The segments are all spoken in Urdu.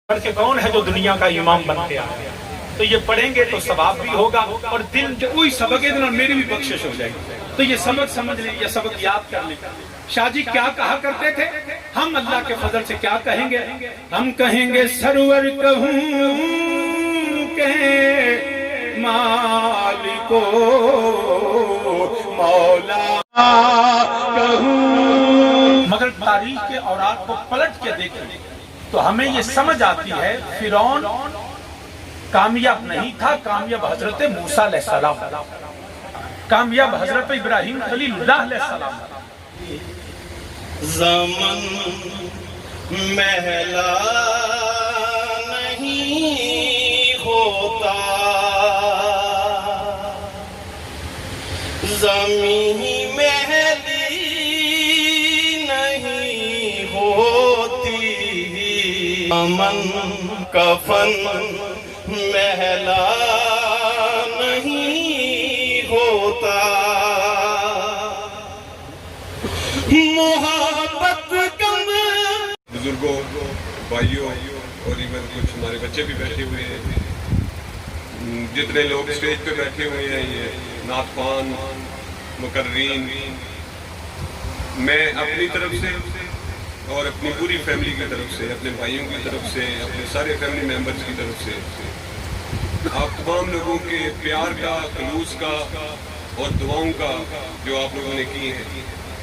پڑھ کے کون ہے جو دنیا کا امام بن کے آیا؟ تو یہ پڑھیں گے تو ثواب بھی ہوگا اور دل جو وہی سبق ہے نا میری بھی بخشش ہو جائے گی. تو یہ سبق سمجھ لیں، یہ سبق یاد کر لیں. شاہ جی کیا کہا کرتے تھے؟ ہم اللہ کے فضل سے کیا کہیں گے؟ ہم کہیں گے سرور کہوں کہ مالکو مولا کہوں. مگر تاریخ کے اوراق کو پلٹ کے دیکھیں تو ہمیں یہ سمجھ آتی ہے فرعون کامیاب نہیں تھا، کامیاب حضرت موسیٰ علیہ السلام، کامیاب حضرت ابراہیم خلیل اللہ علیہ السلام. زمن محلا نہیں ہوتا، زمین محلی نہیں ہوتی، امن کفن محلا نہیں ہوتا، محبت کم. بزرگوں، بھائیوں اور ایون کچھ ہمارے بچے بھی بیٹھے ہوئے ہیں، جتنے لوگ اسٹیج پہ بیٹھے ہوئے ہیں، یہ نعت خوان، مقررین، میں اپنی طرف سے اور اپنی پوری فیملی کی طرف سے، اپنے بھائیوں کی طرف سے، اپنے سارے فیملی ممبرز کی طرف سے آپ تمام لوگوں کے پیار کا، خلوص کا اور دعاؤں کا جو آپ لوگوں نے کی ہیں،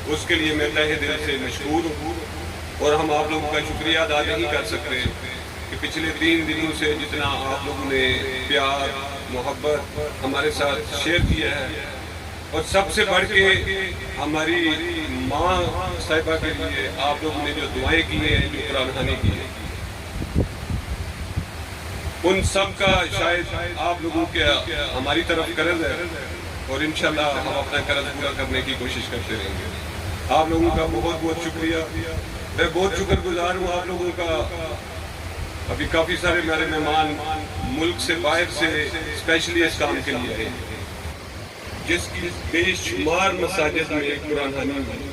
اس کے لیے میں تہہ دل سے مشکور ہوں. اور ہم آپ لوگوں کا شکریہ ادا نہیں کر سکتے کہ پچھلے 3 دنوں سے جتنا آپ لوگوں نے پیار، محبت ہمارے ساتھ شیئر کیا ہے، اور سب سے بڑھ کے ہماری ماں صاحبہ کے لیے آپ لوگوں نے جو دعائیں کی ہیں، جو قرآن خوانی کی ہے، ان سب کا شاید آپ لوگوں کے ہماری طرف قرض ہے، اور انشاءاللہ ہم اپنا قرض پورا کرنے کی کوشش کرتے رہیں گے. آپ لوگوں کا بہت بہت شکریہ. میں بہت شکر گزار ہوں آپ لوگوں کا. ابھی کافی سارے میرے مہمان ملک سے باہر سے اسپیشلی اس کام کے لیے آئے، جس کی بے شمار مساجد میں قرآن خوانی ہوئی،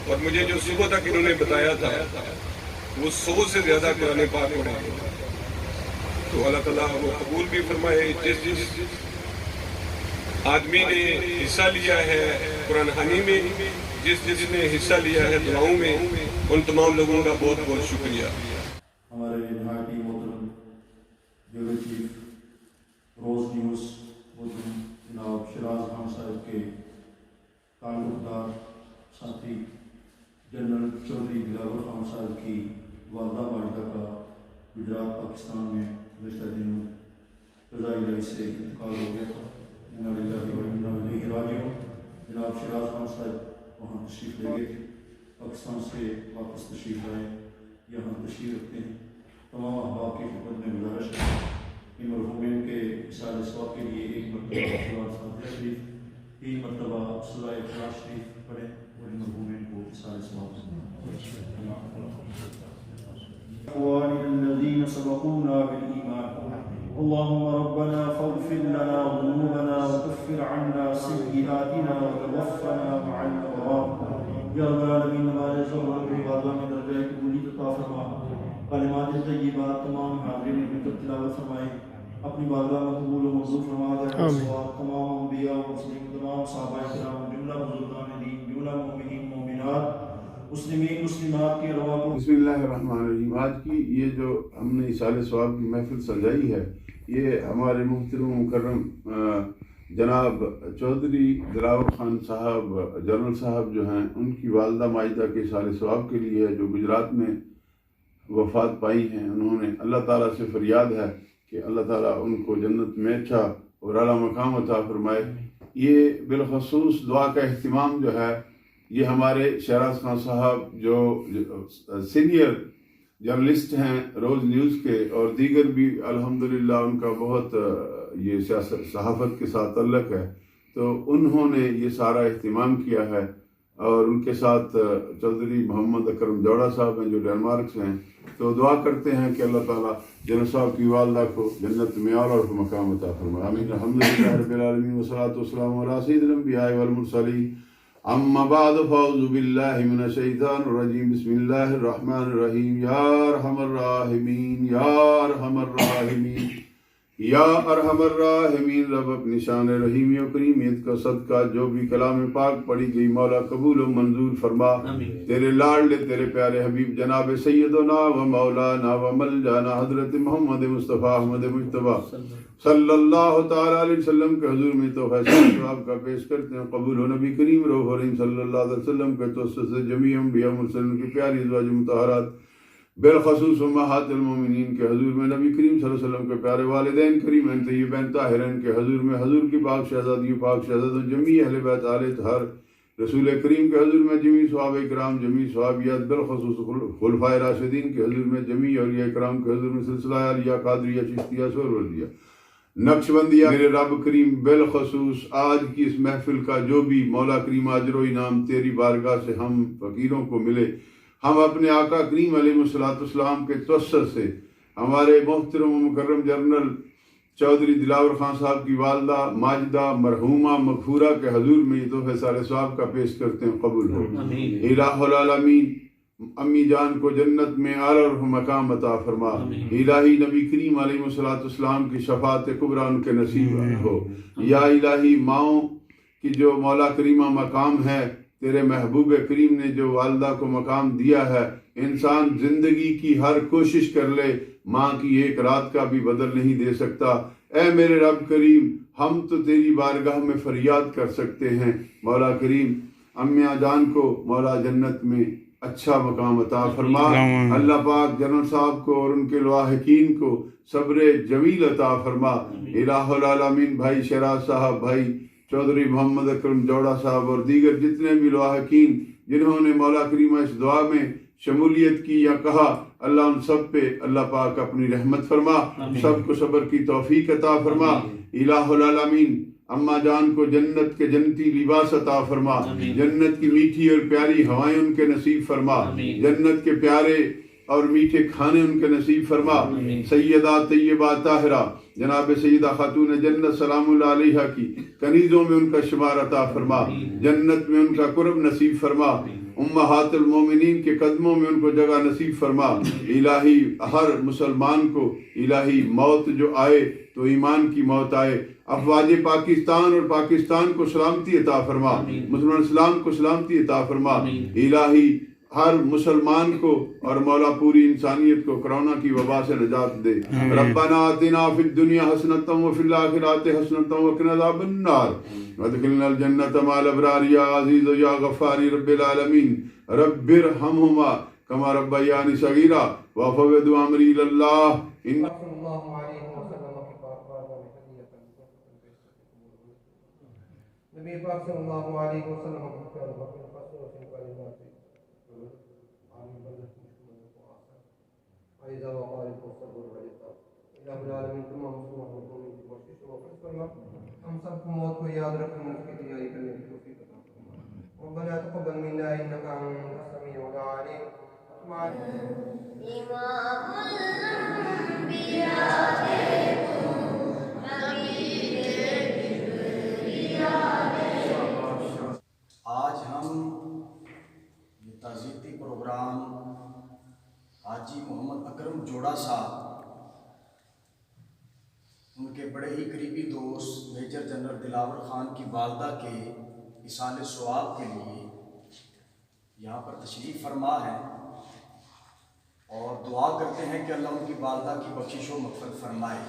اور مجھے جو صبح تک انہوں نے بتایا تھا وہ 100 سے زیادہ قرآن پاک پڑھے ہیں. تو اللہ تعالیٰ وہ قبول بھی فرمائے. جس آدمی نے حصہ لیا ہے قرآن خوانی میں، جس نے حصہ لیا ہے دعاؤں میں، ان تمام لوگوں کا بہت بہت شکریہ. ہمارے نہایتی محترم بیورو چیف روز نیوز محترم جناب شیراز خان صاحب کے تعلقدار ساتھی جنرل چودھری دلاور خان صاحب کی والدہ ماجدہ کا گجرات پاکستان میں گزشتہ دنوں فضائی رئیس سے انتقال ہو گیا تھا. جناب شیراز خان صاحب وہاں تشریف لے گئے تھے، پاکستان سے واپس تشریف لائے، یہاں تشریف رکھتے ہیں. تمام احباب کی خدمت میں گزارش ہے کہ مرحومین کے اصال ثواب کے لیے ایک مرتبہ فاتحہ شریف، 3 مرتبہ سورہ اخلاص شریف پڑھیں اور ان مرحومین کو اصال ثواب سے الذين سبقونا بالإيمان اللهم ربنا فاغفر لنا ذنوبنا وكفر عنا سيئاتنا وتوفنا مع الأبرار. یا رب العالمین ہمارے ضرورت کے بعد میں درجہ قبولیت عطا فرما. کلمات طیبات تمام حاضرین نے مل کر تلاوت فرمائے، اپنی بارگاہ میں قبول و منظور فرما دے. تمام انبیاء و مسلمین، تمام صحابہ کرام، جملہ بزرگان دین، جملہ مومنین مومنات، مسلمین مسلمات کے روا کو. بسم اللہ الرحمن الرحیم. آج کی یہ جو ہم نے اصال ثواب کی محفل سجائی ہے، یہ ہمارے محترم مکرم جناب چودھری دلاور خان صاحب جنرل صاحب جو ہیں، ان کی والدہ ماجدہ کے اصال ثواب کے لیے ہے، جو گجرات میں وفات پائی ہیں. انہوں نے اللہ تعالیٰ سے فریاد ہے کہ اللہ تعالیٰ ان کو جنت میں اچھا اور اعلیٰ مقام عطا فرمائے. یہ بالخصوص دعا کا اہتمام جو ہے، یہ ہمارے شیراز خان صاحب جو سینئر جرنلسٹ ہیں روز نیوز کے، اور دیگر بھی الحمدللہ ان کا بہت یہ صحافت کے ساتھ تعلق ہے، تو انہوں نے یہ سارا اہتمام کیا ہے. اور ان کے ساتھ چودھری محمد اکرم جوڑا صاحب ہیں جو ڈینمارک سے ہیں. تو دعا کرتے ہیں کہ اللہ تعالیٰ جنرل صاحب کی والدہ کو جنت میں اعلیٰ مقام عطا فرمائے. آمین. الحمدللہ رب العالمین والصلاۃ والسلام علی سید الانبیاء والمرسلین أما بعد فأعوذ بالله من الشيطان الرجيم بسم الله الرحمن الرحيم يا أرحم الراحمين يا أرحم الراحمين یا ارحم الراحمین رب اپنی شان رحیم و کریمیت کا صدقہ جو بھی کلام پاک پڑھی گئی مولا قبول و منظور فرما. تیرے لاڈلے تیرے پیارے حبیب جناب سیدنا و مولانا و ملجانا حضرت محمد مصطفیٰ احمد مجتبیٰ صلی اللہ تعالیٰ علیہ وسلم کے حضور میں تو فیصلہ ثواب کا پیش کرتے ہیں. قبول و نبی کریم روح الرحیم صلی اللہ علیہ وسلم کے توسط سے جمیع انبیاء مرسلین کی پیاری ازواج مطہرات بالخصوص امہات المومنین کے حضور میں نبی کریم صلی اللہ علیہ وسلم کے پیارے والدین کریمین طیبین طاہرین کے حضور میں حضور کی پاک شہزادیوں پاک شہزادوں جمیع اہل بیت آل طاہر رسول کریم کے حضور میں جمیع صحابہ کرام جمیع صحابیات بالخصوص خلفائے راشدین کے حضور میں جمیع اولیاء کرام کے حضور میں سلسلہ عالیہ قادریہ چشتیہ سہروردیہ نقشبندیہ. میرے رب کریم بالخصوص آج کی اس محفل کا جو بھی مولا کریم اجر و انعام تیری بارگاہ سے ہم فقیروں کو ملے، ہم اپنے آقا کریم علیہ السلام کے توسط سے ہمارے محترم و مکرم جنرل چودھری دلاور خان صاحب کی والدہ ماجدہ مرحومہ مغفورہ کے حضور میں یہ تحفہ سال ثواب کا پیش کرتے ہیں. قبول ہو. الہ العالمین امی جان کو جنت میں اعلیٰ مقام عطا فرما. الہی نبی کریم علیہ السلام کی شفاعت کبریٰ ان کے نصیب ہو. یا الہی ماؤں کی جو مولا کریمہ مقام ہے، تیرے محبوب کریم نے جو والدہ کو مقام دیا ہے، انسان زندگی کی ہر کوشش کر لے ماں کی ایک رات کا بھی بدل نہیں دے سکتا. اے میرے رب کریم، ہم تو تیری بارگاہ میں فریاد کر سکتے ہیں. مولا کریم امیاں جان کو مولا جنت میں اچھا مقام عطا فرما. اللہ پاک جنرل صاحب کو اور ان کے لواحقین کو صبر جمیل عطا فرما. الہ العالمین بھائی شیراز صاحب، بھائی چودھری محمد اکرم جوڑا صاحب اور دیگر جتنے بھی لواحقین جنہوں نے مولا کریمہ اس دعا میں شمولیت کی یا کہا، اللہ ان سب پہ اللہ پاک اپنی رحمت فرما، سب کو صبر کی توفیق عطا فرما. الہ العالمین اماں جان کو جنت کے جنتی لباس عطا فرما، جنت کی میٹھی اور پیاری ہوائیں ان کے نصیب فرما، جنت کے پیارے اور میٹھے کھانے ان کے نصیب فرما. سیدہ طیبہ طاہرہ جناب سیدہ خاتون جنت سلام اللہ علیہا کی کنیزوں میں ان کا شمار عطا فرما، جنت میں ان کا قرب نصیب فرما، امہات المومنین کے قدموں میں ان کو جگہ نصیب فرما. الہی ہر مسلمان کو الہی موت جو آئے تو ایمان کی موت آئے. افواج پاکستان اور پاکستان کو سلامتی عطا فرما، مسلمان اسلام کو سلامتی عطا فرما. الہی ہر مسلمان کو اور مولا پوری انسانیت کو کرونا کی وبا سے نجات دے. ربنا آتنا فی الدنیا حسنۃ وفی الآخرۃ حسنۃ وقنا عذاب النار وادخلنا الجنۃ مع الابرار یا عزیز یا غفار رب العالمین. رب ارحمہما کما ربیانی صغیرا وفوض امری الی اللہ. نبی پاک صلی اللہ علیہ وسلم ہم سب کو موت کو یاد رکھنے کی تیاری کرنے کی توفیق عطا فرما. ربنا تقبل منا انك انت السميع العليم. آج ہم یہ تعزیتی پروگرام حاجی محمد اکرم جوڑا صاحب، ان کے بڑے ہی قریبی دوست میجر جنرل دلاور خان کی والدہ کے ایصال ثواب کے لیے یہاں پر تشریف فرما ہے، اور دعا کرتے ہیں کہ اللہ ان کی والدہ کی بخشش و مغفرت فرمائے.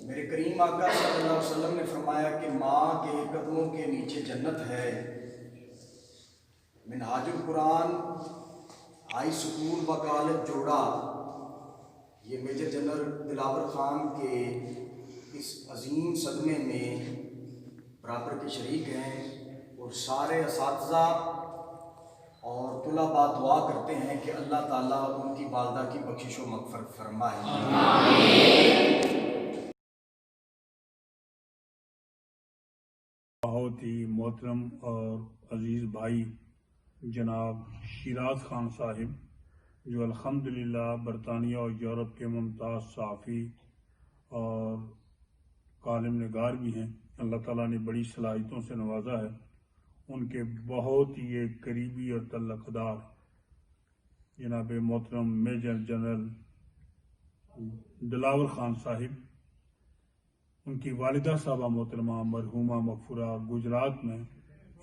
میرے کریم آقا صلی اللہ علیہ وسلم نے فرمایا کہ ماں کے قدموں کے نیچے جنت ہے. منہاج القرآن ہائی سکول و کالج جوڑا یہ میجر جنرل دلاور خان کے اس عظیم صدمے میں برابر کے شریک ہیں، اور سارے اساتذہ اور طلباء دعا کرتے ہیں کہ اللہ تعالیٰ ان کی والدہ کی بخشش و مغفرت فرمائے. بہت ہی محترم اور عزیز بھائی جناب شیراز خان صاحب، جو الحمدللہ برطانیہ اور یورپ کے ممتاز صحافی اور کالم نگار بھی ہیں، اللہ تعالیٰ نے بڑی صلاحیتوں سے نوازا ہے، ان کے بہت ہی ایک قریبی اور تعلق دار جناب محترم میجر جنرل دلاور خان صاحب، ان کی والدہ صاحبہ محترمہ مرحومہ مغفورہ گجرات میں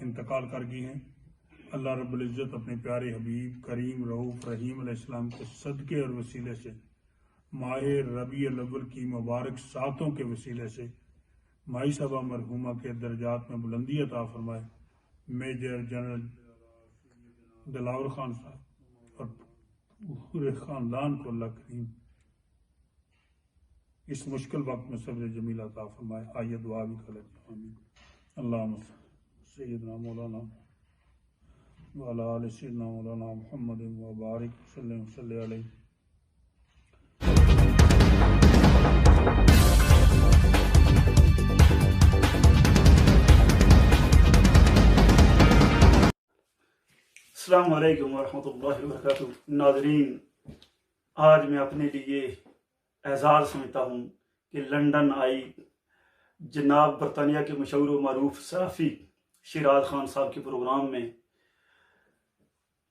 انتقال کر گئی ہیں۔ اللہ رب العزت اپنے پیارے حبیب کریم رؤوف رحیم علیہ السلام کے صدقے اور وسیلے سے ماہ ربیع الاول کی مبارک ساتوں کے وسیلے سے مائی صاحبہ مرحومہ کے درجات میں بلندی عطا فرمائے۔ میجر جنرل دلاور خان صاحب اور پورے خاندان کو اللہ کریم اس مشکل وقت میں صبر جمیل عطا فرمائے۔ آئیے دعا بھی کر لیتے ہیں۔ آمین۔ اللہم سیدنا مولانا وعلی آل سیدنا مولانا محمد وبارک وسلم صلی علیہ۔ السلام علیکم ورحمۃ اللہ وبرکاتہ۔ ناظرین، آج میں اپنے لیے اعزاز سمجھتا ہوں کہ لنڈن آئی جناب برطانیہ کے مشہور و معروف صحافی شیراز خان صاحب کے پروگرام میں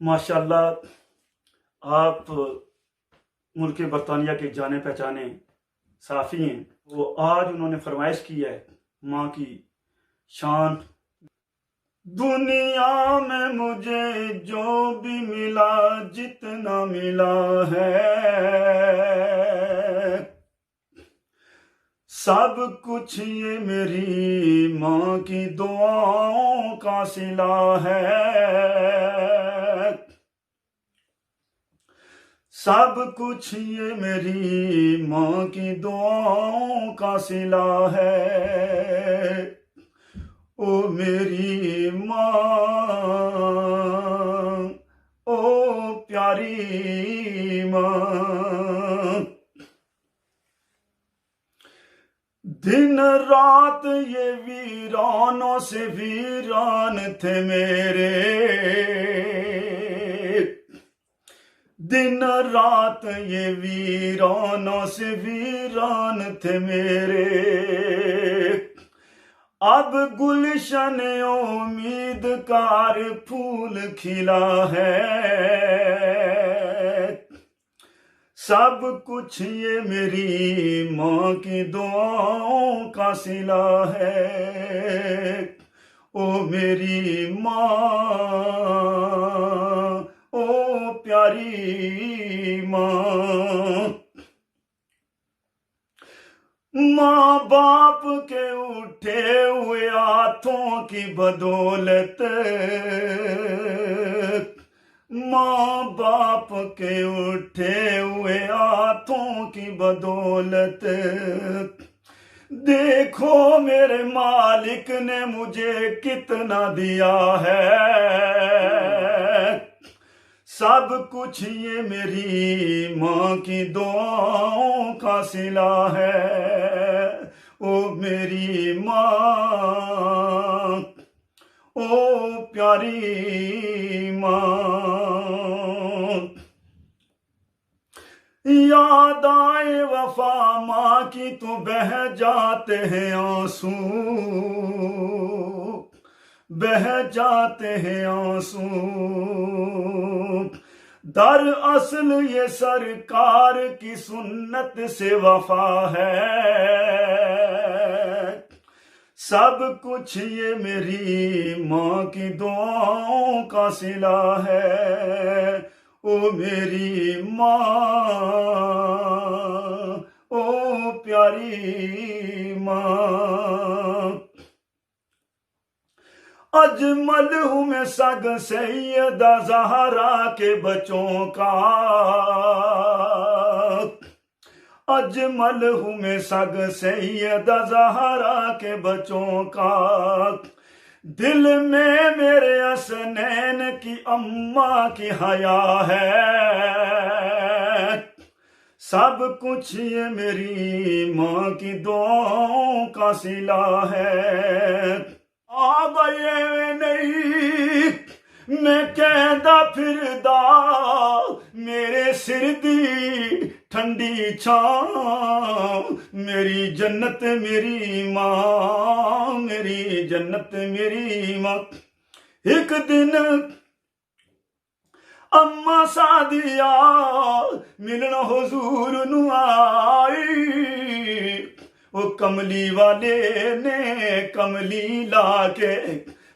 ماشاءاللہ آپ ملک برطانیہ کے جانے پہچانے صحافی ہیں۔ وہ آج انہوں نے فرمائش کی ہے ماں کی شان: دنیا میں مجھے جو بھی ملا جتنا ملا ہے، سب کچھ یہ میری ماں کی دعاؤں کا صلہ ہے، سب کچھ یہ میری ماں کی دعاؤں کا صلہ ہے۔ او میری ماں، او پیاری ماں، دن رات یہ ویرانوں سے ویران تھے میرے، دن رات یہ ویرانوں سے ویران تھے میرے، اب گلشن امید کار پھول کھلا ہے، سب کچھ یہ میری ماں کی دعاؤں کا صلہ ہے۔ او میری ماں، او پیاری ماں، ماں باپ کے اٹھے ہوئے ہاتھوں کی بدولت، ماں باپ کے اٹھے ہوئے ہاتھوں کی بدولت، دیکھو میرے مالک نے مجھے کتنا دیا ہے، سب کچھ یہ میری ماں کی دعاؤں کا صلہ ہے۔ او میری ماں، او پیاری ماں، یاد آئے وفا ماں کی تو بہہ جاتے ہیں آنسو، بہہ جاتے ہیں آنسو، در اصل یہ سرکار کی سنت سے وفا ہے، سب کچھ یہ میری ماں کی دعاؤں کا صلہ ہے۔ او میری ماں، او پیاری ماں، اجمل ہوں میں سگ سیدہ زہرا کے بچوں کا، اجمل ہوں میں سگ سیدہ زہرا کے بچوں کا، دل میں میرے حسنین کی اماں کی حیا ہے، سب کچھ یہ میری ماں کی دعاؤں کا صلہ ہے۔ آب یہ نہیں میں کہندا پھردا میرے سر دی ٹھنڈی چھاں میری جنت میری ماں میری جنت میری ماں ایک دن اما سعدیہ ملن حضور نو آئی وہ کملی والے نے کملی لا کے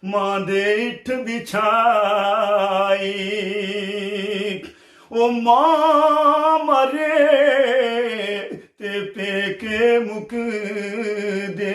ماں دے اٹھ بچھائی وہ ماں مرے تے پیکے مک دے